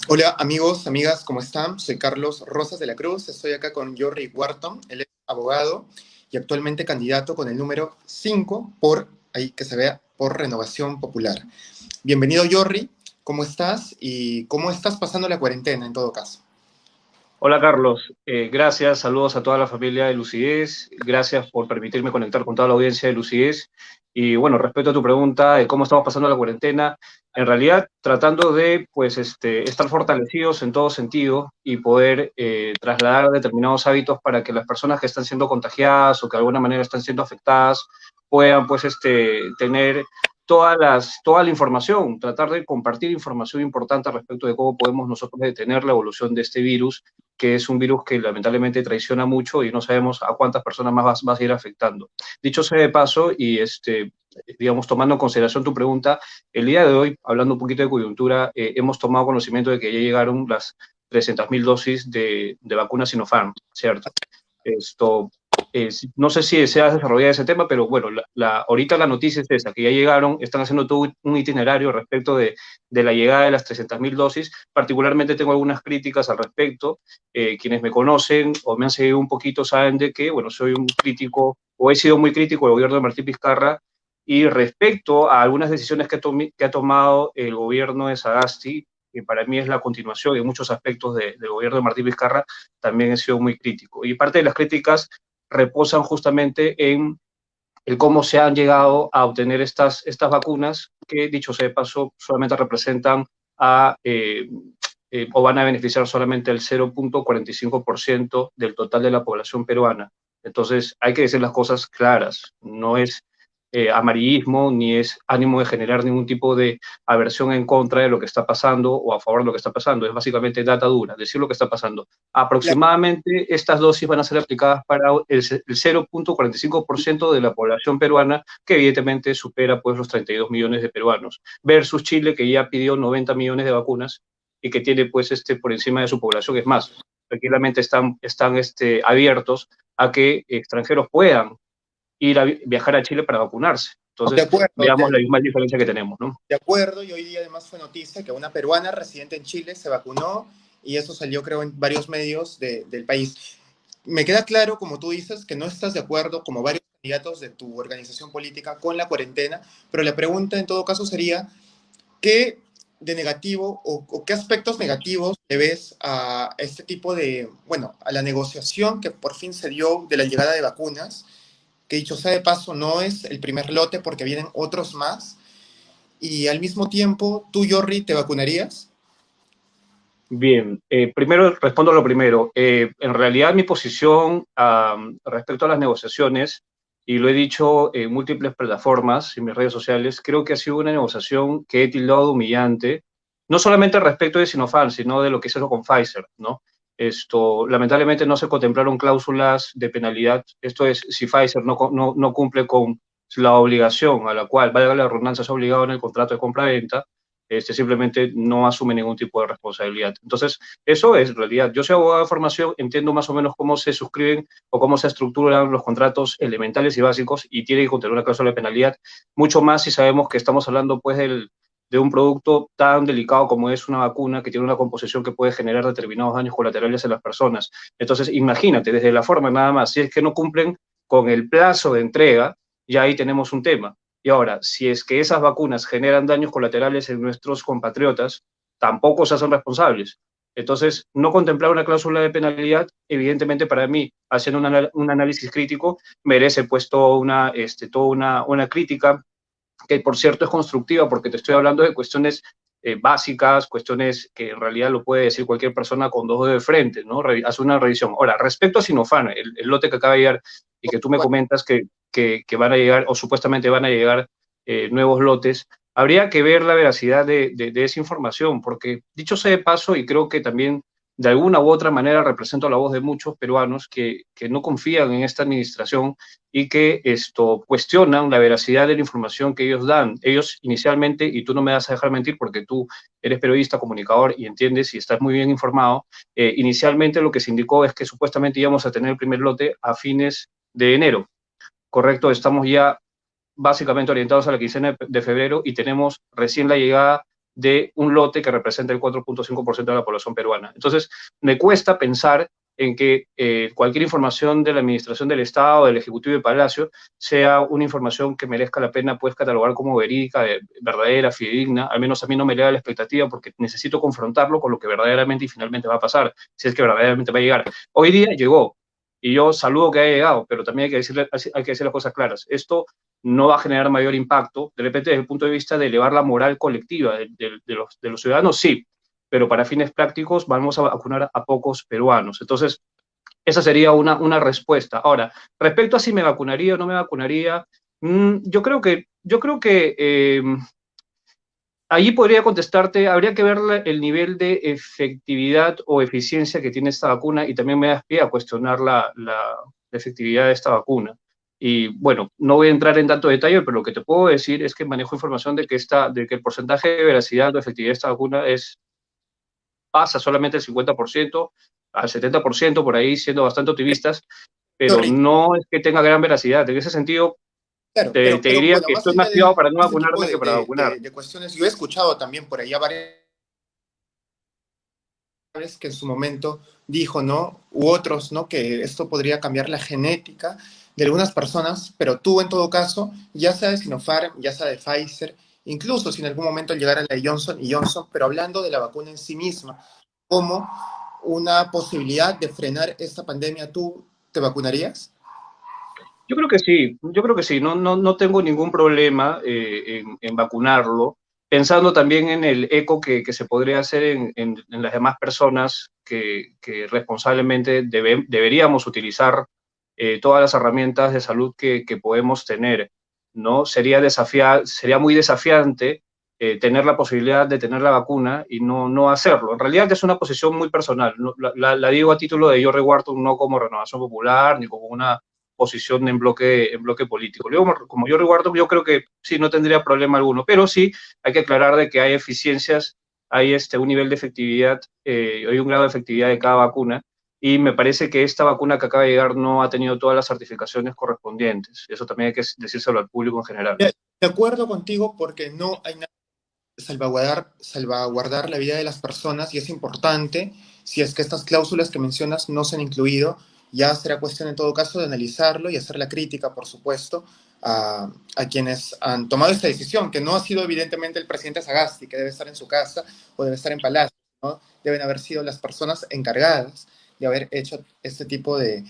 Hola amigos, amigas, ¿cómo están? Soy Carlos Rosas de la Cruz, estoy acá con Jorri Wharton, él es abogado y actualmente candidato con el número 5 por, ahí que se vea, por Renovación Popular. Bienvenido Jorri, ¿cómo estás? Y ¿cómo estás pasando la cuarentena en todo caso? Hola Carlos, gracias, saludos a toda la familia de Lucidez, gracias por permitirme conectar con toda la audiencia de Lucidez. Y bueno, respecto a tu pregunta de cómo estamos pasando la cuarentena, en realidad tratando de pues, estar fortalecidos en todo sentido y poder trasladar determinados hábitos para que las personas que están siendo contagiadas o que de alguna manera están siendo afectadas puedan pues, tener toda la información, tratar de compartir información importante respecto de cómo podemos nosotros detener la evolución de este virus, que es un virus que lamentablemente traiciona mucho y no sabemos a cuántas personas más va a seguir afectando. Dicho sea de paso, y digamos, tomando en consideración tu pregunta, el día de hoy, hablando un poquito de coyuntura, hemos tomado conocimiento de que ya llegaron las 300.000 dosis de vacuna Sinopharm, ¿cierto? Esto, no sé si deseas desarrollar ese tema, pero bueno, ahorita la noticia es esa, que ya llegaron, están haciendo todo un itinerario respecto de la llegada de las 300.000 dosis. Particularmente tengo algunas críticas al respecto. Quienes me conocen o me han seguido un poquito saben de que, bueno, soy un crítico o he sido muy crítico del gobierno de Martín Vizcarra y respecto a algunas decisiones que ha tomado el gobierno de Sagasti, que para mí es la continuación en muchos aspectos del gobierno de Martín Vizcarra, también he sido muy crítico. Y parte de las críticas reposan justamente en el cómo se han llegado a obtener estas vacunas, que dicho sea de paso, solamente representan o van a beneficiar solamente el 0,45% del total de la población peruana. Entonces, hay que decir las cosas claras, no es amarillismo ni es ánimo de generar ningún tipo de aversión en contra de lo que está pasando o a favor de lo que está pasando, es básicamente data dura, decir lo que está pasando. Claro, Aproximadamente estas dosis van a ser aplicadas para el 0,45% de la población peruana, que evidentemente supera pues los 32 millones de peruanos, versus Chile, que ya pidió 90 millones de vacunas y que tiene pues por encima de su población. Es más, tranquilamente están abiertos a que extranjeros puedan viajar a Chile para vacunarse. de Entonces, acuerdo, veamos la misma diferencia que tenemos, ¿no? de acuerdo, y hoy día además fue noticia que una peruana residente en Chile se vacunó y eso salió creo en varios medios del país. Me queda claro, como tú dices, que no estás de acuerdo, como varios candidatos de tu organización política, con la cuarentena, pero la pregunta en todo caso sería, ¿qué de negativo o qué aspectos negativos le ves a este tipo de, bueno, a la negociación que por fin se dio de la llegada de vacunas, que dicho sea de paso no es el primer lote porque vienen otros más, y al mismo tiempo, tú, Jorri, ¿te vacunarías? Bien, primero respondo a lo primero. En realidad mi posición respecto a las negociaciones, y lo he dicho en múltiples plataformas, en mis redes sociales, creo que ha sido una negociación que he tildado de humillante, no solamente respecto de Sinopharm, sino de lo que se hizo con Pfizer, ¿no? Lamentablemente no se contemplaron cláusulas de penalidad. Esto es, si Pfizer no cumple con la obligación a la cual, valga la redundancia, se ha obligado en el contrato de compra-venta, simplemente no asume ningún tipo de responsabilidad. Entonces, eso es realidad. Yo soy abogado de formación, entiendo más o menos cómo se suscriben o cómo se estructuran los contratos elementales y básicos y tiene que contener una cláusula de penalidad, mucho más si sabemos que estamos hablando pues de un producto tan delicado como es una vacuna que tiene una composición que puede generar determinados daños colaterales en las personas. Entonces, imagínate, desde la forma nada más, si es que no cumplen con el plazo de entrega, ya ahí tenemos un tema. Y ahora, si es que esas vacunas generan daños colaterales en nuestros compatriotas, tampoco se hacen responsables. Entonces, no contemplar una cláusula de penalidad, evidentemente para mí, haciendo un análisis crítico, merece pues toda una crítica, que por cierto es constructiva, porque te estoy hablando de cuestiones básicas, cuestiones que en realidad lo puede decir cualquier persona con dos dedos de frente, ¿no? Hace una revisión. Ahora, respecto a Sinopharm, el lote que acaba de llegar y que tú me comentas que van a llegar o supuestamente van a llegar nuevos lotes, habría que ver la veracidad de esa información, porque dicho sea de paso, y creo que también de alguna u otra manera represento la voz de muchos peruanos que no confían en esta administración y que cuestionan la veracidad de la información que ellos dan. Ellos inicialmente, y tú no me vas a dejar mentir porque tú eres periodista, comunicador y entiendes y estás muy bien informado, inicialmente lo que se indicó es que supuestamente íbamos a tener el primer lote a fines de enero. Correcto, estamos ya básicamente orientados a la quincena de febrero y tenemos recién la llegada de un lote que representa el 4.5% de la población peruana. Entonces, me cuesta pensar en que cualquier información de la Administración del Estado, del Ejecutivo y Palacio, sea una información que merezca la pena pues catalogar como verídica, verdadera, fidedigna. Al menos a mí no me eleva la expectativa porque necesito confrontarlo con lo que verdaderamente y finalmente va a pasar, si es que verdaderamente va a llegar. Hoy día llegó, y yo saludo que haya llegado, pero también hay que decir las cosas claras. Esto no va a generar mayor impacto, de repente desde el punto de vista de elevar la moral colectiva de los ciudadanos, sí, pero para fines prácticos vamos a vacunar a pocos peruanos. Entonces, esa sería una respuesta. Ahora, respecto a si me vacunaría o no me vacunaría, yo creo que allí podría contestarte, habría que ver el nivel de efectividad o eficiencia que tiene esta vacuna y también me da pie a cuestionar la efectividad de esta vacuna. Y bueno, no voy a entrar en tanto detalle, pero lo que te puedo decir es que manejo información de que el porcentaje de veracidad o efectividad de esta vacuna pasa solamente el 50%, al 70% por ahí, siendo bastante optimistas, pero Sorry, no es que tenga gran veracidad. En ese sentido, claro, te pero diría bueno, que más estoy allá más cuidado para no este tipo vacunarme que para vacunar. de cuestiones, yo he escuchado también por ahí a varias que en su momento dijo, ¿no? U otros, ¿no? Que esto podría cambiar la genética de algunas personas, pero tú en todo caso, ya sea de Sinopharm, ya sea de Pfizer, incluso si en algún momento llegara la de Johnson y Johnson, pero hablando de la vacuna en sí misma, como una posibilidad de frenar esta pandemia, ¿tú te vacunarías? Yo creo que sí, no tengo ningún problema en vacunarlo, pensando también en el eco que se podría hacer en las demás personas que responsablemente deberíamos utilizar todas las herramientas de salud que podemos tener, ¿no? Sería muy desafiante tener la posibilidad de tener la vacuna y no hacerlo. En realidad es una posición muy personal, ¿no? La digo a título de Jorge Wharton, no como Renovación Popular, ni como una posición en bloque político. Luego, como yo recuerdo, yo creo que sí, no tendría problema alguno, pero sí hay que aclarar de que hay eficiencias, hay un nivel de efectividad, hay un grado de efectividad de cada vacuna, y me parece que esta vacuna que acaba de llegar no ha tenido todas las certificaciones correspondientes. Eso también hay que decírselo al público en general. De acuerdo contigo, porque no hay nada que salvaguardar la vida de las personas y es importante, si es que estas cláusulas que mencionas no se han incluido, ya será cuestión en todo caso de analizarlo y hacer la crítica, por supuesto, a quienes han tomado esta decisión, que no ha sido evidentemente el presidente Sagasti, que debe estar en su casa o debe estar en Palacio, ¿no? Deben haber sido las personas encargadas de haber hecho este tipo de,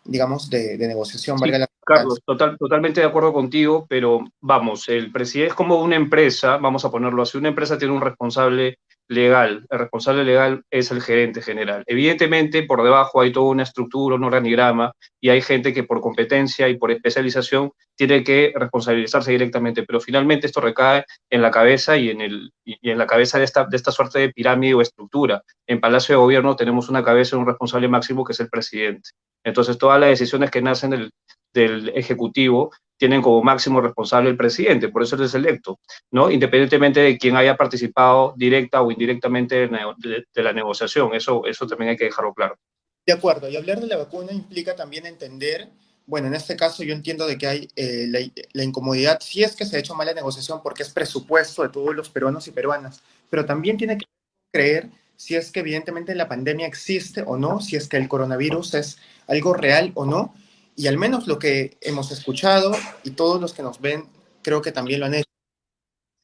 digamos, de negociación, Sí, valga la Carlos, redundancia. totalmente de acuerdo contigo, pero vamos, el presidente es como una empresa, vamos a ponerlo así, una empresa tiene un responsable legal, el responsable legal es el gerente general. Evidentemente, por debajo hay toda una estructura, un organigrama, y hay gente que por competencia y por especialización tiene que responsabilizarse directamente, pero finalmente esto recae en la cabeza y en la cabeza de esta suerte de pirámide o estructura. En Palacio de Gobierno tenemos una cabeza y un responsable máximo que es el presidente. Entonces, todas las decisiones que nacen del Ejecutivo tienen como máximo responsable el presidente, por eso él es electo, ¿no? Independientemente de quién haya participado directa o indirectamente de la negociación, eso también hay que dejarlo claro. De acuerdo, y hablar de la vacuna implica también entender, bueno, en este caso yo entiendo de que hay la incomodidad, si es que se ha hecho mala negociación porque es presupuesto de todos los peruanos y peruanas, pero también tiene que creer si es que evidentemente la pandemia existe o no, si es que el coronavirus es algo real o no, y al menos lo que hemos escuchado y todos los que nos ven creo que también lo han hecho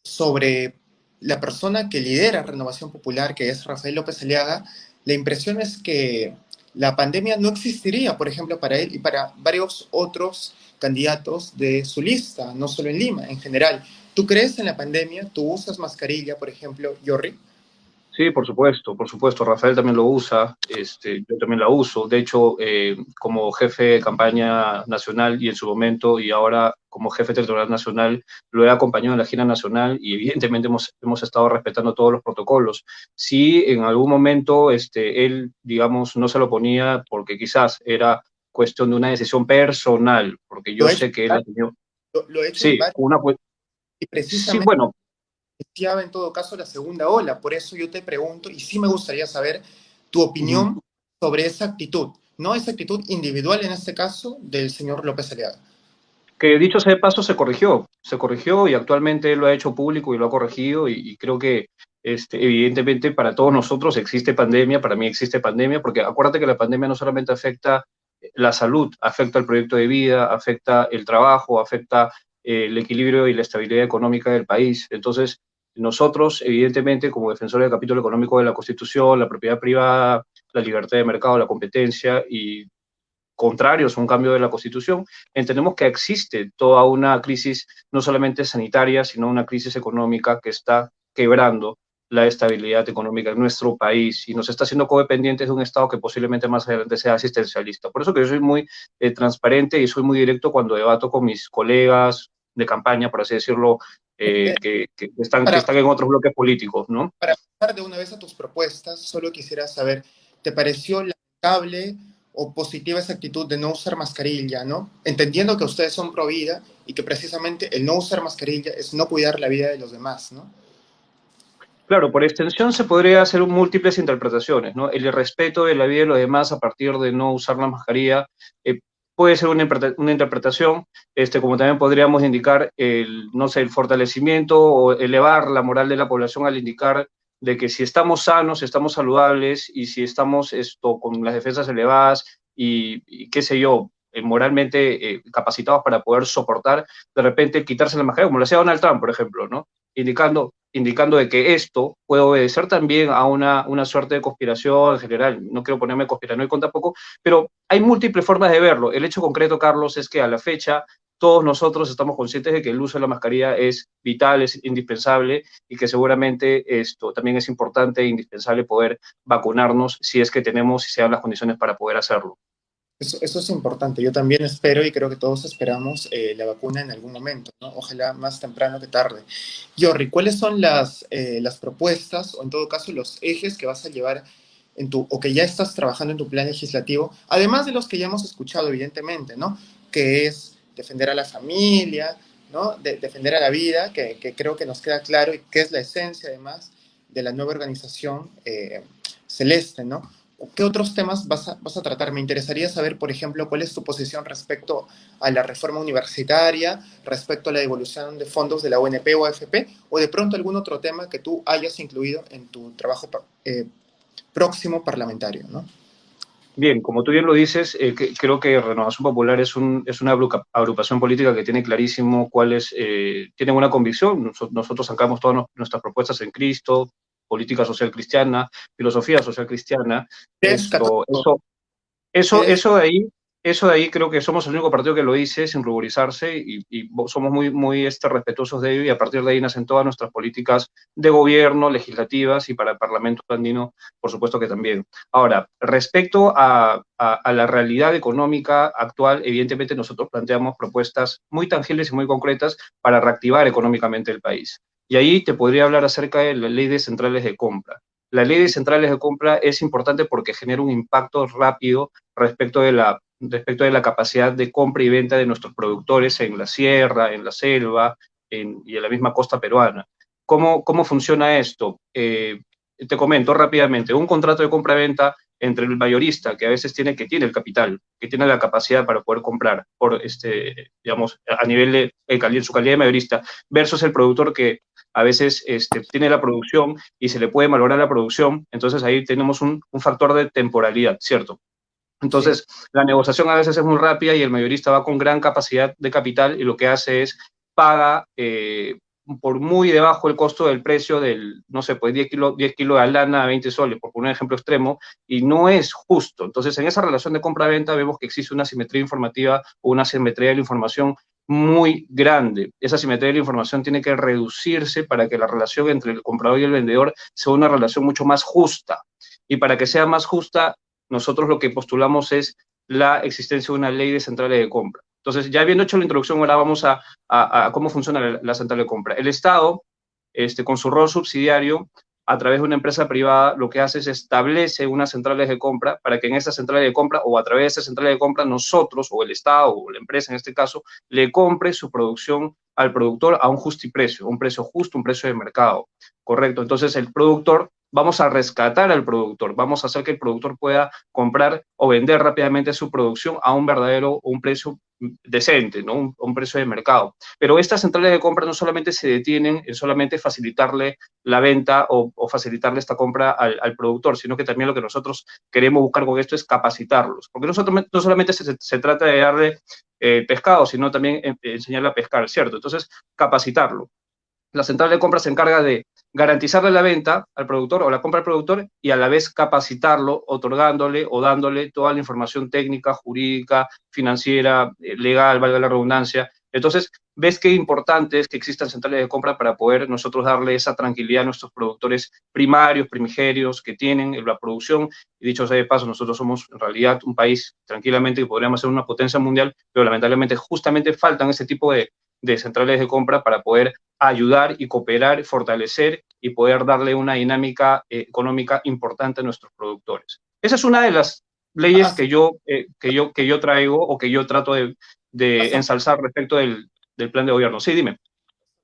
sobre la persona que lidera Renovación Popular, que es Rafael López Aliaga, la impresión es que la pandemia no existiría, por ejemplo, para él y para varios otros candidatos de su lista, no solo en Lima, en general. ¿Tú crees en la pandemia? ¿Tú usas mascarilla, por ejemplo, Yorri? Sí, por supuesto, Rafael también lo usa, yo también la uso, de hecho, como jefe de campaña nacional y en su momento, y ahora como jefe territorial nacional, lo he acompañado en la gira nacional y evidentemente hemos estado respetando todos los protocolos. Sí, en algún momento él, digamos, no se lo ponía porque quizás era cuestión de una decisión personal, porque Lo yo he hecho, sé que él ha tenido, lo he hecho en sí, varios, una, y sí, precisamente bueno. iniciaba en todo caso la segunda ola. Por eso yo te pregunto, y sí me gustaría saber tu Ujú. opinión sobre esa actitud, no esa actitud individual en este caso del señor López Aliaga. Que dicho sea de paso, se corrigió y actualmente lo ha hecho público y lo ha corregido y creo que evidentemente para todos nosotros existe pandemia, para mí existe pandemia, porque acuérdate que la pandemia no solamente afecta la salud, afecta el proyecto de vida, afecta el trabajo, afecta el equilibrio y la estabilidad económica del país. Entonces, nosotros, evidentemente, como defensores del capítulo económico de la Constitución, la propiedad privada, la libertad de mercado, la competencia y contrarios a un cambio de la Constitución, entendemos que existe toda una crisis no solamente sanitaria, sino una crisis económica que está quebrando la estabilidad económica en nuestro país y nos está haciendo codependientes de un Estado que posiblemente más adelante sea asistencialista. Por eso que yo soy muy transparente y soy muy directo cuando debato con mis colegas de campaña, por así decirlo, que Para, están en otros bloques políticos, ¿no? para pasar de una vez a tus propuestas, solo quisiera saber, ¿te pareció lamentable o positiva esa actitud de no usar mascarilla, ¿no? Entendiendo que ustedes son pro vida y que precisamente el no usar mascarilla es no cuidar la vida de los demás, ¿no? Claro, por extensión se podría hacer múltiples interpretaciones, ¿no? El respeto de la vida de los demás a partir de no usar la mascarilla puede ser una interpretación, como también podríamos indicar el, no sé, el fortalecimiento o elevar la moral de la población al indicar de que si estamos sanos, estamos saludables y si estamos con las defensas elevadas y qué sé yo, moralmente capacitados para poder soportar, de repente quitarse la mascarilla, como lo hacía Donald Trump, por ejemplo, ¿no? Indicando de que esto puede obedecer también a una suerte de conspiración en general. No quiero ponerme conspiranoico tampoco, pero hay múltiples formas de verlo. El hecho concreto, Carlos, es que a la fecha todos nosotros estamos conscientes de que el uso de la mascarilla es vital, es indispensable y que seguramente esto también es importante e indispensable poder vacunarnos si es que tenemos y se dan las condiciones para poder hacerlo. Eso es importante. Yo también espero y creo que todos esperamos la vacuna en algún momento, ¿no? Ojalá más temprano que tarde. Jorri, ¿cuáles son las propuestas o en todo caso los ejes que vas a llevar en tu, o que ya estás trabajando en tu plan legislativo, además de los que ya hemos escuchado, evidentemente, ¿no? Que es defender a la familia, ¿no? Defender a la vida, que creo que nos queda claro y que es la esencia, además, de la nueva organización celeste, ¿no? ¿Qué otros temas vas a tratar? Me interesaría saber, por ejemplo, cuál es tu posición respecto a la reforma universitaria, respecto a la devolución de fondos de la UNP o AFP, o de pronto algún otro tema que tú hayas incluido en tu trabajo próximo parlamentario, ¿no? Bien, como tú bien lo dices, creo que Renovación Popular es una agrupación política que tiene clarísimo cuáles, tienen una convicción. Nosotros sacamos todas nuestras propuestas en Cristo, política social cristiana, filosofía social cristiana. ¿Eres Esto, católico? eso, eso, ¿Eres eso de ahí creo que somos el único partido que lo dice sin ruborizarse y somos muy respetuosos de ello y a partir de ahí nacen todas nuestras políticas de gobierno, legislativas y para el Parlamento andino, por supuesto que también. Ahora, respecto a la realidad económica actual, evidentemente nosotros planteamos propuestas muy tangibles y muy concretas para reactivar económicamente el país. Y ahí te podría hablar acerca de la ley de centrales de compra. La ley de centrales de compra es importante porque genera un impacto rápido respecto de la capacidad de compra y venta de nuestros productores en la sierra, en la selva y en la misma costa peruana. ¿Cómo funciona esto? Te comento rápidamente, un contrato de compra-venta entre el mayorista, que a veces tiene el capital, que tiene la capacidad para poder comprar, digamos, a nivel de su calidad de mayorista, versus el productor que a veces tiene la producción y se le puede malograr la producción, entonces ahí tenemos un factor de temporalidad, ¿cierto? sí, Entonces, la negociación a veces es muy rápida y el mayorista va con gran capacidad de capital y lo que hace es paga por muy debajo el costo del precio del, no sé, pues 10 kilos de lana a 20 soles, por poner un ejemplo extremo, y no es justo. Entonces, en esa relación de compra-venta vemos que existe una simetría informativa o una simetría de la información muy grande. Esa simetría de la información tiene que reducirse para que la relación entre el comprador y el vendedor sea una relación mucho más justa. Y para que sea más justa, nosotros lo que postulamos es la existencia de una ley de centrales de compra. Entonces, ya habiendo hecho la introducción, ahora vamos a cómo funciona la central de compra. El Estado, con su rol subsidiario, a través de una empresa privada, lo que hace es establece unas centrales de compra para que en esas centrales de compra o a través de esas centrales de compra nosotros o el Estado o la empresa en este caso le compre su producción al productor a un justiprecio, un precio justo, un precio de mercado, correcto. Entonces el productor vamos a rescatar al productor, vamos a hacer que el productor pueda comprar o vender rápidamente su producción a un verdadero, un precio decente, ¿no? Un precio de mercado. Pero estas centrales de compra no solamente se detienen en solamente facilitarle la venta o facilitarle esta compra al productor, sino que también lo que nosotros queremos buscar con esto es capacitarlos. Porque no solamente se trata de darle pescado, sino también enseñarle a pescar, ¿cierto? Entonces, capacitarlo. La central de compra se encarga de garantizarle la venta al productor o la compra al productor y a la vez capacitarlo, otorgándole o dándole toda la información técnica, jurídica, financiera, legal, valga la redundancia. Entonces, ves qué importante es que existan centrales de compra para poder nosotros darle esa tranquilidad a nuestros productores primarios, primigerios, que tienen la producción. Y dicho sea de paso, nosotros somos en realidad un país tranquilamente que podríamos ser una potencia mundial, pero lamentablemente justamente faltan ese tipo de centrales de compra para poder ayudar y cooperar, fortalecer y poder darle una dinámica económica importante a nuestros productores. Esa es una de las leyes Has, que yo traigo o que yo trato de has ensalzar respecto del plan de gobierno. Sí, dime.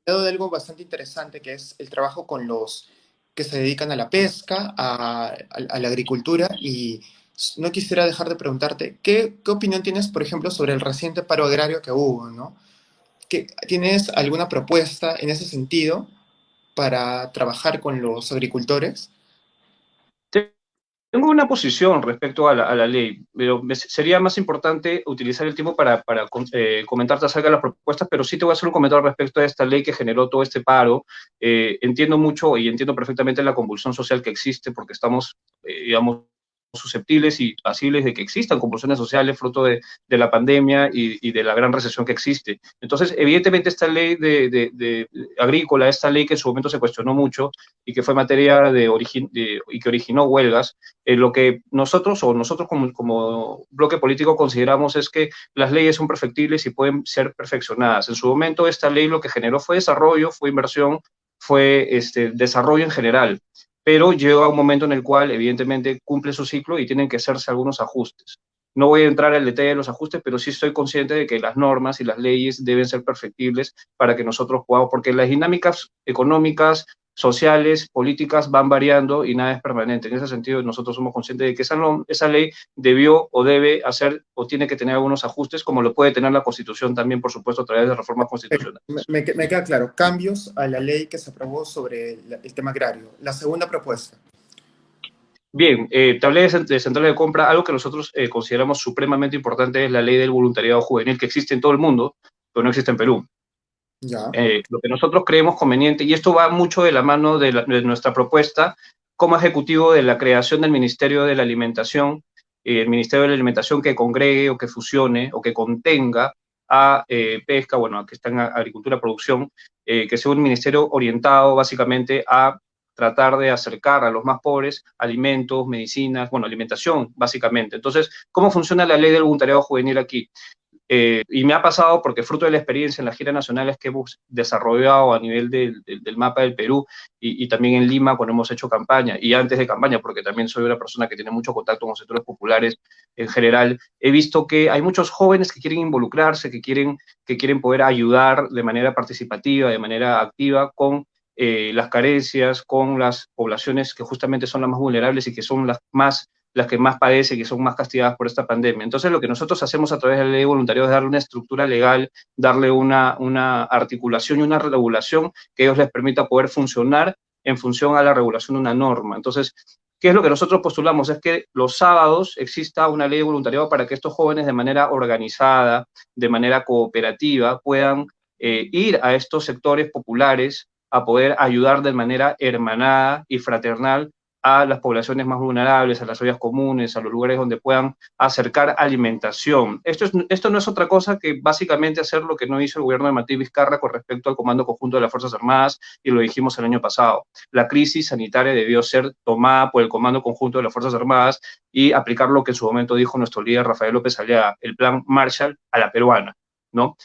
hablado de algo bastante interesante, que es el trabajo con los que se dedican a la pesca, a la agricultura, y no quisiera dejar de preguntarte, ¿qué opinión tienes, por ejemplo, sobre el reciente paro agrario que hubo, ¿no? ¿Tienes alguna propuesta en ese sentido para trabajar con los agricultores? Tengo una posición respecto a la ley, pero sería más importante utilizar el tiempo para comentarte acerca de las propuestas, pero sí te voy a hacer un comentario respecto a esta ley que generó todo este paro. Entiendo mucho y entiendo perfectamente la convulsión social que existe porque estamos, digamos, susceptibles y pasibles de que existan convulsiones sociales fruto de la pandemia y de la gran recesión que existe. Entonces, evidentemente, esta ley de agrícola, esta ley que en su momento se cuestionó mucho y que fue materia y que originó huelgas, lo que nosotros como bloque político consideramos es que las leyes son perfectibles y pueden ser perfeccionadas. En su momento, esta ley lo que generó fue desarrollo, fue inversión, fue desarrollo en general, pero llega un momento en el cual evidentemente cumple su ciclo y tienen que hacerse algunos ajustes. No voy a entrar al detalle de los ajustes, pero sí estoy consciente de que las normas y las leyes deben ser perfectibles para que nosotros podamos, porque las dinámicas económicas, sociales, políticas van variando y nada es permanente. En ese sentido, nosotros somos conscientes de que esa ley debió o debe hacer o tiene que tener algunos ajustes, como lo puede tener la Constitución también, por supuesto, a través de reformas constitucionales. Me queda claro, cambios a la ley que se aprobó sobre el tema agrario. La segunda propuesta. Bien, te hablé de centrales de compra. Algo que nosotros consideramos supremamente importante es la ley del voluntariado juvenil, que existe en todo el mundo, pero no existe en Perú. Ya. Lo que nosotros creemos conveniente, y esto va mucho de la mano de nuestra propuesta como ejecutivo de la creación del Ministerio de la Alimentación, el Ministerio de la Alimentación que congregue o que fusione o que contenga a pesca, bueno, que está en agricultura, producción, que sea un ministerio orientado básicamente a tratar de acercar a los más pobres alimentos, medicinas, bueno, alimentación, básicamente. Entonces, ¿cómo funciona la ley del voluntariado juvenil aquí? Y me ha pasado porque fruto de la experiencia en las giras nacionales que hemos desarrollado a nivel del mapa del Perú y también en Lima cuando hemos hecho campaña y antes de campaña, porque también soy una persona que tiene mucho contacto con sectores populares en general, he visto que hay muchos jóvenes que quieren involucrarse, que quieren poder ayudar de manera participativa, de manera activa con las carencias, con las poblaciones que justamente son las más vulnerables y que son las que más padecen, que son más castigadas por esta pandemia. Entonces, lo que nosotros hacemos a través de la ley de voluntariado es darle una estructura legal, darle una articulación y una regulación que ellos les permita poder funcionar en función a la regulación de una norma. Entonces, ¿qué es lo que nosotros postulamos? Es que los sábados exista una ley de voluntariado para que estos jóvenes de manera organizada, de manera cooperativa, puedan ir a estos sectores populares a poder ayudar de manera hermanada y fraternal a las poblaciones más vulnerables, a las ollas comunes, a los lugares donde puedan acercar alimentación. Esto no es otra cosa que básicamente hacer lo que no hizo el gobierno de Martí Vizcarra con respecto al Comando Conjunto de las Fuerzas Armadas, y lo dijimos el año pasado. La crisis sanitaria debió ser tomada por el Comando Conjunto de las Fuerzas Armadas y aplicar lo que en su momento dijo nuestro líder Rafael López Aliaga, el plan Marshall a la peruana. ¿No?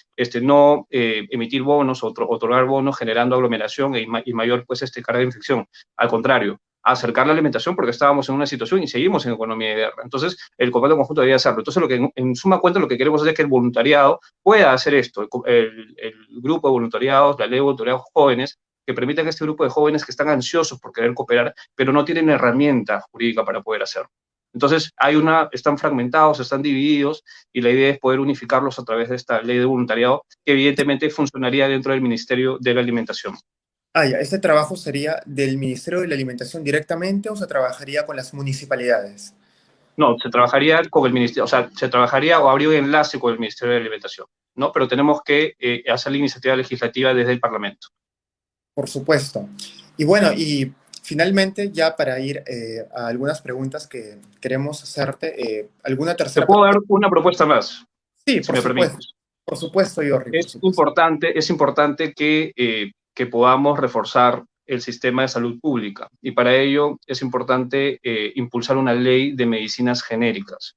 No emitir bonos, otorgar bonos generando aglomeración y mayor pues, carga de infección. Al contrario, acercar la alimentación porque estábamos en una situación y seguimos en economía de guerra. Entonces, el comando conjunto debía hacerlo. Entonces, lo que en suma cuenta, lo que queremos es que el voluntariado pueda hacer esto. El grupo de voluntariados, la ley de voluntariados jóvenes, que permitan a este grupo de jóvenes que están ansiosos por querer cooperar, pero no tienen herramienta jurídica para poder hacerlo. Entonces, están fragmentados, están divididos, y la idea es poder unificarlos a través de esta ley de voluntariado, que evidentemente funcionaría dentro del Ministerio de la Alimentación. Ya, ¿este trabajo sería del Ministerio de la Alimentación directamente o se trabajaría con las municipalidades? No, se trabajaría con el Ministerio, o sea, se trabajaría o habría un enlace con el Ministerio de Alimentación, ¿no? Pero tenemos que hacer la iniciativa legislativa desde el Parlamento. Por supuesto. Y bueno, y finalmente, ya para ir a algunas preguntas que queremos hacerte, ¿alguna Te tercera puedo dar pregunta? una propuesta más, Sí, si me permites. por supuesto, Jorri, por supuesto. Es importante que podamos reforzar el sistema de salud pública, y para ello es importante impulsar una ley de medicinas genéricas.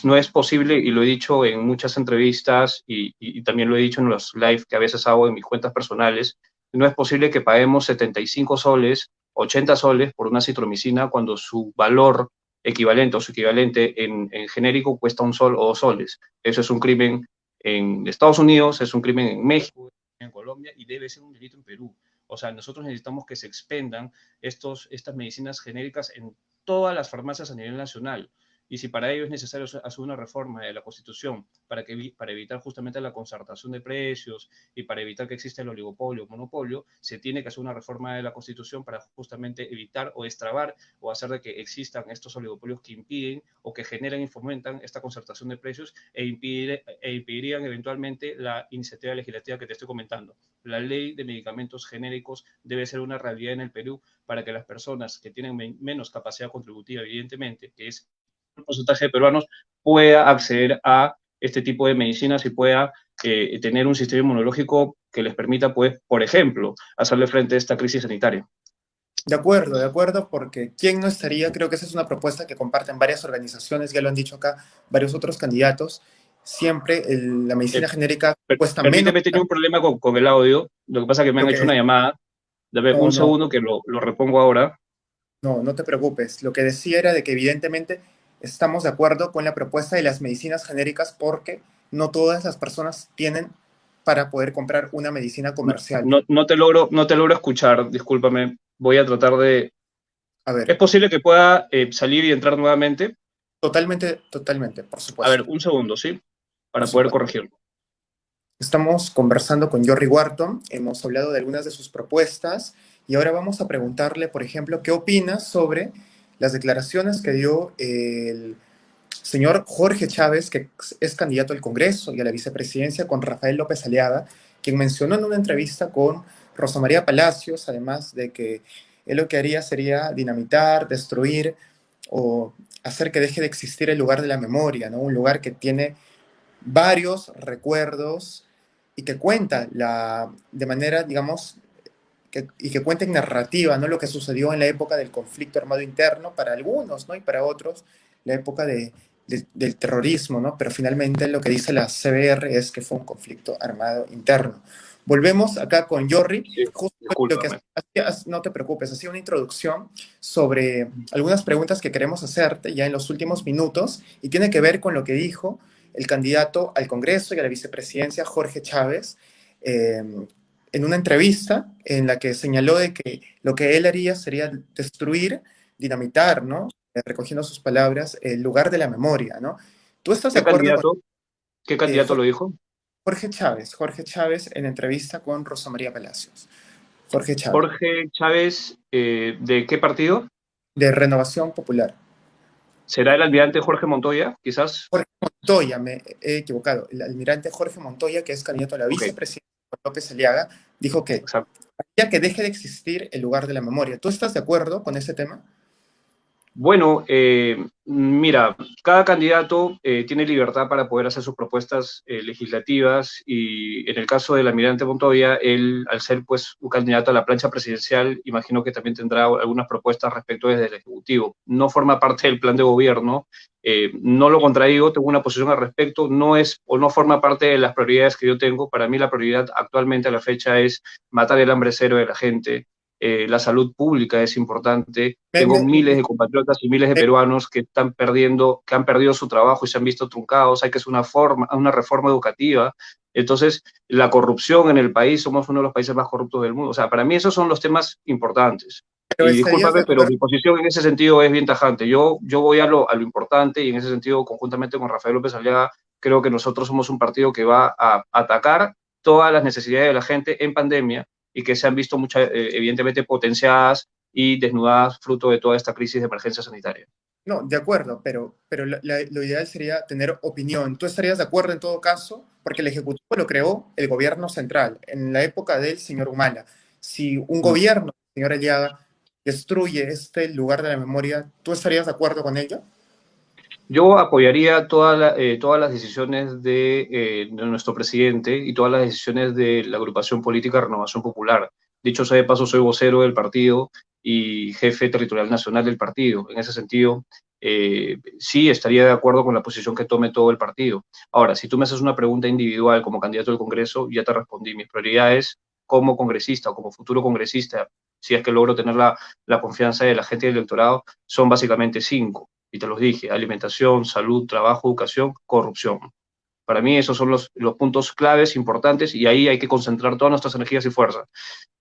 No es posible, y lo he dicho en muchas entrevistas y también lo he dicho en los live que a veces hago en mis cuentas personales, no es posible que paguemos 75 soles, 80 soles por una citromicina cuando su valor equivalente o su equivalente en genérico cuesta 1 sol o 2 soles. Eso es un crimen en Estados Unidos, es un crimen en México, en Colombia, y debe ser un delito en Perú. O sea, nosotros necesitamos que se expendan estas medicinas genéricas en todas las farmacias a nivel nacional. Y si para ello es necesario hacer una reforma de la Constitución para evitar justamente la concertación de precios y para evitar que exista el oligopolio o monopolio, se tiene que hacer una reforma de la Constitución para justamente evitar o destrabar o hacer de que existan estos oligopolios que impiden o que generan y fomentan esta concertación de precios impedirían eventualmente la iniciativa legislativa que te estoy comentando. La ley de medicamentos genéricos debe ser una realidad en el Perú para que las personas que tienen menos capacidad contributiva, evidentemente, que es un porcentaje de peruanos, pueda acceder a este tipo de medicinas y pueda tener un sistema inmunológico que les permita, pues, por ejemplo, hacerle frente a esta crisis sanitaria. De acuerdo, porque ¿quién no estaría? Creo que esa es una propuesta que comparten varias organizaciones, ya lo han dicho acá, varios otros candidatos. Siempre la medicina genérica cuesta menos. Permíteme, tengo un problema con el audio. Lo que pasa es que me Lo han hecho que, una llamada. Dame no, un no, segundo que lo repongo ahora. no, no te preocupes. Lo que decía era de que evidentemente estamos de acuerdo con la propuesta de las medicinas genéricas porque no todas las personas tienen para poder comprar una medicina comercial. No te logro escuchar, discúlpame. Voy a tratar de... A ¿Es ver, posible que pueda salir y entrar nuevamente? totalmente, totalmente, por A ver, supuesto, un segundo, ¿sí? por Para poder supuesto. corregirlo. Estamos conversando con Jorri Wharton, hemos hablado de algunas de sus propuestas y ahora vamos a preguntarle, por ejemplo, qué opina sobre las declaraciones que dio el señor Jorge Chávez, que es candidato al Congreso y a la vicepresidencia con Rafael López Aliaga, quien mencionó en una entrevista con Rosa María Palacios, además de que él lo que haría sería dinamitar, destruir o hacer que deje de existir el lugar de la memoria, ¿no? Un lugar que tiene varios recuerdos y que cuenta de manera, digamos, y que cuenta en narrativa, ¿no? Lo que sucedió en la época del conflicto armado interno para algunos, ¿no? Y para otros, la época del terrorismo, ¿no? Pero finalmente lo que dice la CBR es que fue un conflicto armado interno. Volvemos acá con Jorri. Sí, Justo lo que discúlpame. no te preocupes, hacía una introducción sobre algunas preguntas que queremos hacerte ya en los últimos minutos y tiene que ver con lo que dijo el candidato al Congreso y a la vicepresidencia, Jorge Chávez, en una entrevista en la que señaló de que lo que él haría sería destruir, dinamitar, ¿no? Recogiendo sus palabras, el lugar de la memoria, ¿no? ¿Tú estás de ¿Qué acuerdo con candidato, qué candidato lo dijo? Jorge Chávez en entrevista con Rosa María Palacios? Jorge Chávez, Jorge Chávez, ¿de qué partido? de Renovación Popular. ¿Será el almirante Jorge Montoya, quizás? Jorge Montoya, me he equivocado. El almirante Jorge Montoya, que es candidato a la Ok, vicepresidencia con López Aliaga, dijo que exacto. ya que deje de existir el lugar de la memoria. ¿Tú estás de acuerdo con ese tema? Bueno, mira, cada candidato tiene libertad para poder hacer sus propuestas legislativas, y en el caso del almirante Montoya, él, al ser pues un candidato a la plancha presidencial, imagino que también tendrá algunas propuestas respecto desde el Ejecutivo. No forma parte del plan de gobierno, no lo contradigo, tengo una posición al respecto, no es o no forma parte de las prioridades que yo tengo. Para mí la prioridad actualmente a la fecha es matar el hambre cero de la gente. La salud pública es importante. Me, Tengo me, miles de compatriotas y miles de peruanos que han perdido su trabajo y se han visto truncados. Hay que hacer una reforma educativa Entonces, la corrupción en el país, somos uno de los países más corruptos del mundo. O sea, para mí esos son los temas importantes. Pero Y estarías de discúlpame, pero acuerdo. mi posición en ese sentido es bien tajante. Yo voy a lo importante y en ese sentido, conjuntamente con Rafael López Aliaga, creo que nosotros somos un partido que va a atacar todas las necesidades de la gente en pandemia y que se han visto evidentemente potenciadas y desnudadas fruto de toda esta crisis de emergencia sanitaria. No, de acuerdo, pero lo ideal sería tener opinión. ¿Tú estarías de acuerdo en todo caso? Porque el Ejecutivo lo creó el gobierno central en la época del señor Humala. Si un Mm. gobierno, señor Aliaga, destruye este lugar de la memoria, ¿tú estarías de acuerdo con ello? Yo apoyaría todas las decisiones de nuestro presidente y todas las decisiones de la agrupación política Renovación Popular. Dicho sea de paso, soy vocero del partido y jefe territorial nacional del partido. En ese sentido, sí estaría de acuerdo con la posición que tome todo el partido. Ahora, si tú me haces una pregunta individual como candidato al Congreso, ya te respondí. Mis prioridades como congresista o como futuro congresista, si es que logro tener la confianza de la gente del electorado, son básicamente cinco y te los dije: alimentación, salud, trabajo, educación, corrupción. Para mí esos son los puntos claves importantes y ahí hay que concentrar todas nuestras energías y fuerzas.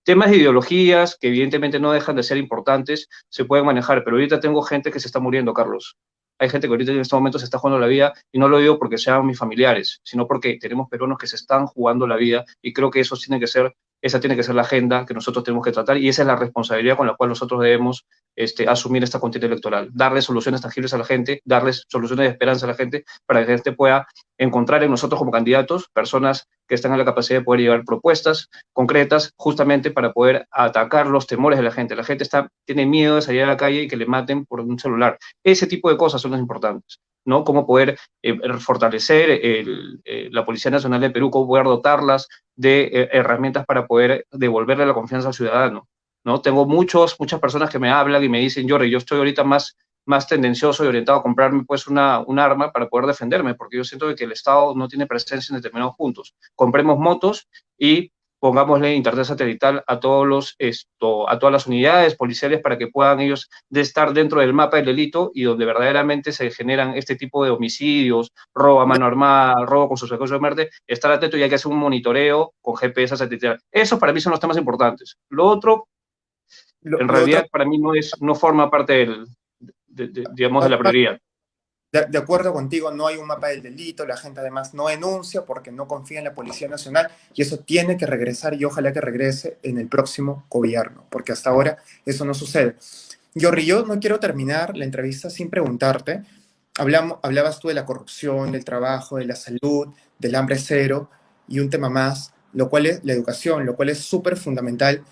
Temas de ideologías, que evidentemente no dejan de ser importantes, se pueden manejar, pero ahorita tengo gente que se está muriendo, Carlos. Hay gente que ahorita en este momento se está jugando la vida, y no lo digo porque sean mis familiares, sino porque tenemos peruanos que se están jugando la vida, y creo que esa tiene que ser la agenda que nosotros tenemos que tratar, y esa es la responsabilidad con la cual nosotros debemos asumir esta contienda electoral, darles soluciones tangibles a la gente, darles soluciones de esperanza a la gente, para que la gente pueda encontrar en nosotros como candidatos personas que están en la capacidad de poder llevar propuestas concretas, justamente para poder atacar los temores de la gente. La gente tiene miedo de salir a la calle y que le maten por un celular. Ese tipo de cosas son las importantes, ¿no? Cómo poder fortalecer la Policía Nacional de Perú, cómo poder dotarlas de herramientas para poder devolverle la confianza al ciudadano, ¿no? Tengo muchas personas que me hablan y me dicen: Jorge, yo estoy ahorita más tendencioso y orientado a comprarme pues un arma para poder defenderme, porque yo siento que el Estado no tiene presencia en determinados puntos. Compremos motos y pongámosle internet satelital a a todas las unidades policiales, para que puedan ellos estar dentro del mapa del delito, y donde verdaderamente se generan este tipo de homicidios, robo a mano armada, robo con sospechoso de muerte, estar atento, y hay que hacer un monitoreo con GPS satelital. Esos para mí son los temas importantes. Lo otro, en Lo otro, realidad, para mí no forma parte digamos, de la prioridad. de acuerdo contigo, no hay un mapa del delito, la gente además no denuncia porque no confía en la Policía Nacional y eso tiene que regresar y ojalá que regrese en el próximo gobierno, porque hasta ahora eso no sucede. Yorri, yo no quiero terminar la entrevista sin preguntarte. Hablabas tú de la corrupción, del trabajo, de la salud, del hambre cero y un tema más, lo cual es la educación, lo cual es súper fundamental,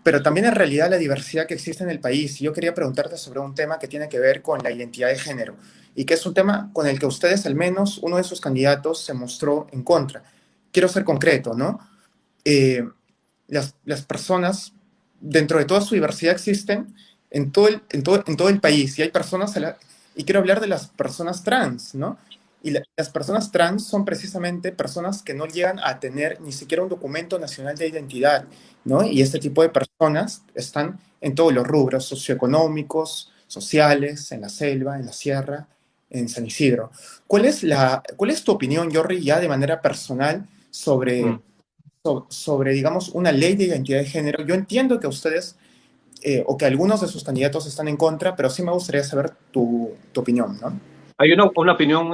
pero también en realidad la diversidad que existe en el país. Y yo quería preguntarte sobre un tema que tiene que ver con la identidad de género y que es un tema con el que ustedes, al menos uno de sus candidatos, se mostró en contra. Quiero ser concreto, ¿no? Eh, las personas, dentro de toda su diversidad, existen en todo el país y hay personas, y quiero hablar de las personas trans, ¿no? Y las personas trans son precisamente personas que no llegan a tener ni siquiera un documento nacional de identidad, ¿no? Y este tipo de personas están en todos los rubros socioeconómicos, sociales, en la selva, en la sierra, en San Isidro. Cuál es tu opinión, Jorri, ya de manera personal Mm. sobre, digamos, una ley de identidad de género? Yo entiendo que ustedes o que algunos de sus candidatos están en contra, pero sí me gustaría saber tu opinión, ¿no? Hay una opinión,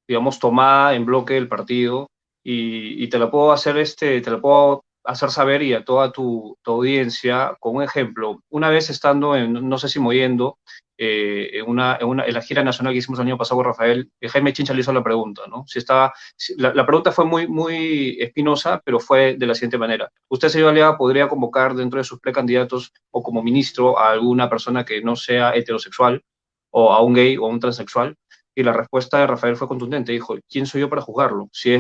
digamos, tomada en bloque del partido, y te la puedo hacer, te la puedo hacer saber, y a toda tu audiencia, con un ejemplo. Una vez estando no sé si Moyendo, en la gira nacional que hicimos el año pasado con Rafael, Jaime Chincha le hizo la pregunta, ¿no? La pregunta fue muy espinosa, pero fue de la siguiente manera: ¿usted, señor Aliaga, podría convocar dentro de sus precandidatos o como ministro a alguna persona que no sea heterosexual, o a un gay o a un transexual? Y la respuesta de Rafael fue contundente: dijo: ¿quién soy yo para juzgarlo? Si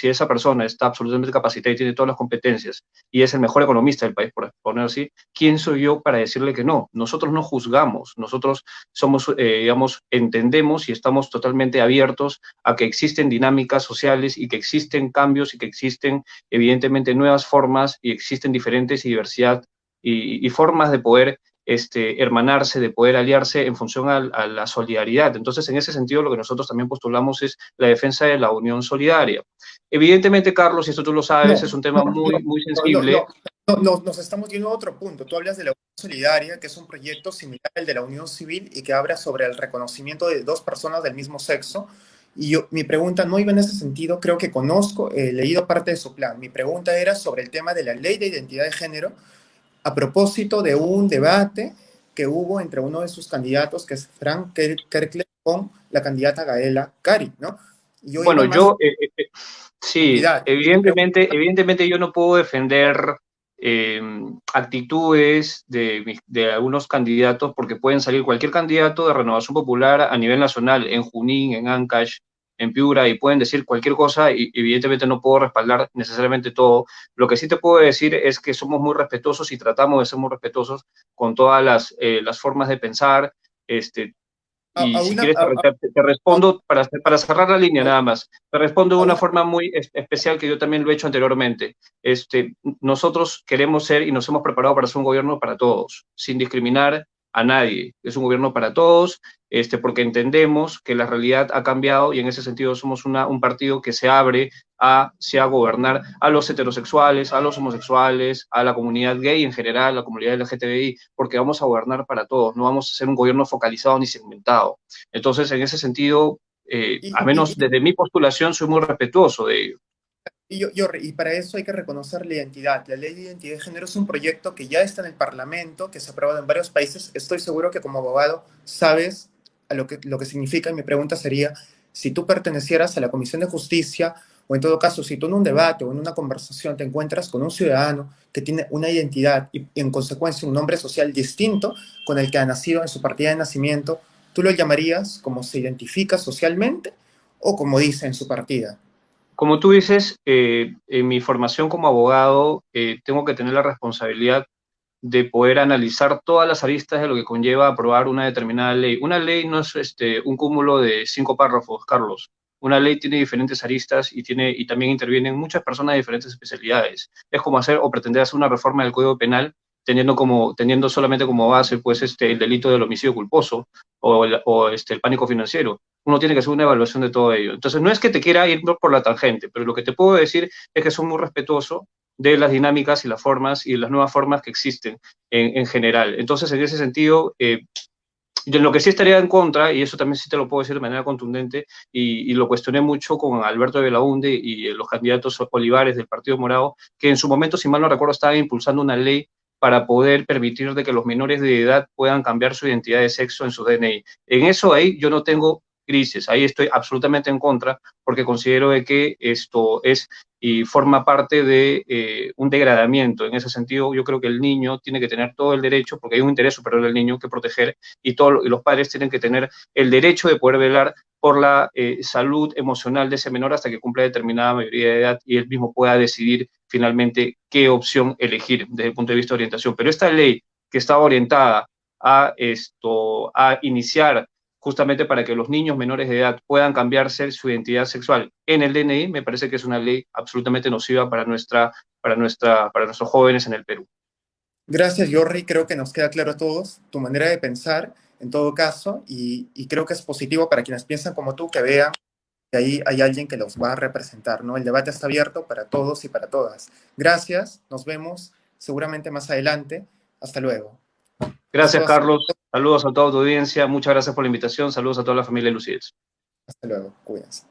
esa persona está absolutamente capacitada y tiene todas las competencias y es el mejor economista del país, por poner así, ¿quién soy yo para decirle que no? Nosotros no juzgamos, nosotros somos, digamos, entendemos y estamos totalmente abiertos a que existen dinámicas sociales y que existen cambios y que existen evidentemente nuevas formas y existen diferentes y diversidad y formas de poder hermanarse, de poder aliarse en función a la solidaridad. Entonces, en ese sentido, lo que nosotros también postulamos es la defensa de la unión solidaria. Evidentemente, Carlos, y esto tú lo sabes, No, es un tema muy sensible. nos estamos yendo a otro punto. Tú hablas de la Unión Solidaria, que es un proyecto similar al de la Unión Civil y que habla sobre el reconocimiento de dos personas del mismo sexo. Y mi pregunta no iba en ese sentido, creo que conozco, he leído parte de su plan. Mi pregunta era sobre el tema de la ley de identidad de género a propósito de un debate que hubo entre uno de sus candidatos, que es Frank Kerkle, con la candidata Gaela Cari, ¿no? Y yo iba Bueno, más sí, identidad. evidentemente yo no puedo defender eh, actitudes de algunos candidatos porque pueden salir cualquier candidato de Renovación Popular a nivel nacional, en Junín, en Ancash, en Piura, y pueden decir cualquier cosa y evidentemente no puedo respaldar necesariamente todo. Lo que sí te puedo decir es que somos muy respetuosos y tratamos de ser muy respetuosos con todas las formas de pensar. Este, A, y a si una, quieres te a, respondo para cerrar la línea a, nada más. Te respondo de a una una, forma muy especial que yo también lo he hecho anteriormente. Nosotros queremos ser y nos hemos preparado para ser un gobierno para todos, sin discriminar a nadie. Es un gobierno para todos, porque entendemos que la realidad ha cambiado y en ese sentido somos un partido que se abre a gobernar a los heterosexuales, a los homosexuales, a la comunidad gay en general, a la comunidad LGTBI, porque vamos a gobernar para todos, no vamos a ser un gobierno focalizado ni segmentado. Entonces, en ese sentido, y, a y, menos desde mi postulación, soy muy respetuoso de ello. y para eso hay que reconocer la identidad. La ley de identidad de género es un proyecto que ya está en el Parlamento, que se ha aprobado en varios países. Estoy seguro que como abogado sabes a lo que significa. Y mi pregunta sería, si tú pertenecieras a la Comisión de Justicia, o en todo caso, si tú en un debate o en una conversación te encuentras con un ciudadano que tiene una identidad y en consecuencia un nombre social distinto con el que ha nacido en su partida de nacimiento, ¿tú lo llamarías como se identifica socialmente o como dice en su partida? Como tú dices, en mi formación como abogado, tengo que tener la responsabilidad de poder analizar todas las aristas de lo que conlleva aprobar una determinada ley. Una ley no es un cúmulo de 5 párrafos, Carlos. Una ley tiene diferentes aristas y también intervienen muchas personas de diferentes especialidades. Es como hacer o pretender hacer una reforma del Código Penal teniendo solamente como base pues, el delito del homicidio culposo o el pánico financiero. Uno tiene que hacer una evaluación de todo ello. Entonces, no es que te quiera ir por la tangente, pero lo que te puedo decir es que soy muy respetuoso de las dinámicas y las formas y las nuevas formas que existen en general. Entonces, en ese sentido, yo en lo que sí estaría en contra, y eso también sí te lo puedo decir de manera contundente, y lo cuestioné mucho con Alberto de Belaunde y los candidatos Olivares del Partido Morado, que en su momento, si mal no recuerdo, estaban impulsando una ley para poder permitir de que los menores de edad puedan cambiar su identidad de sexo en su DNI. En eso ahí yo no tengo crisis, ahí estoy absolutamente en contra, porque considero de que esto es y forma parte de un degradamiento. En ese sentido, yo creo que el niño tiene que tener todo el derecho, porque hay un interés superior del niño que proteger, y los padres tienen que tener el derecho de poder velar por la salud emocional de ese menor hasta que cumpla determinada mayoría de edad y él mismo pueda decidir finalmente qué opción elegir desde el punto de vista de orientación. Pero esta ley que está orientada a iniciar justamente para que los niños menores de edad puedan cambiarse su identidad sexual en el DNI, me parece que es una ley absolutamente nociva para nuestros jóvenes en el Perú. Gracias, Jorri. Creo que nos queda claro a todos tu manera de pensar, en todo caso, y creo que es positivo para quienes piensan como tú que vean que ahí hay alguien que los va a representar, ¿no? El debate está abierto para todos y para todas. Gracias, nos vemos seguramente más adelante. Hasta luego. Esto Gracias, ha sido, Carlos. Saludos a toda tu audiencia. Muchas gracias por la invitación. Saludos a toda la familia Lucides. hasta luego. Cuídense.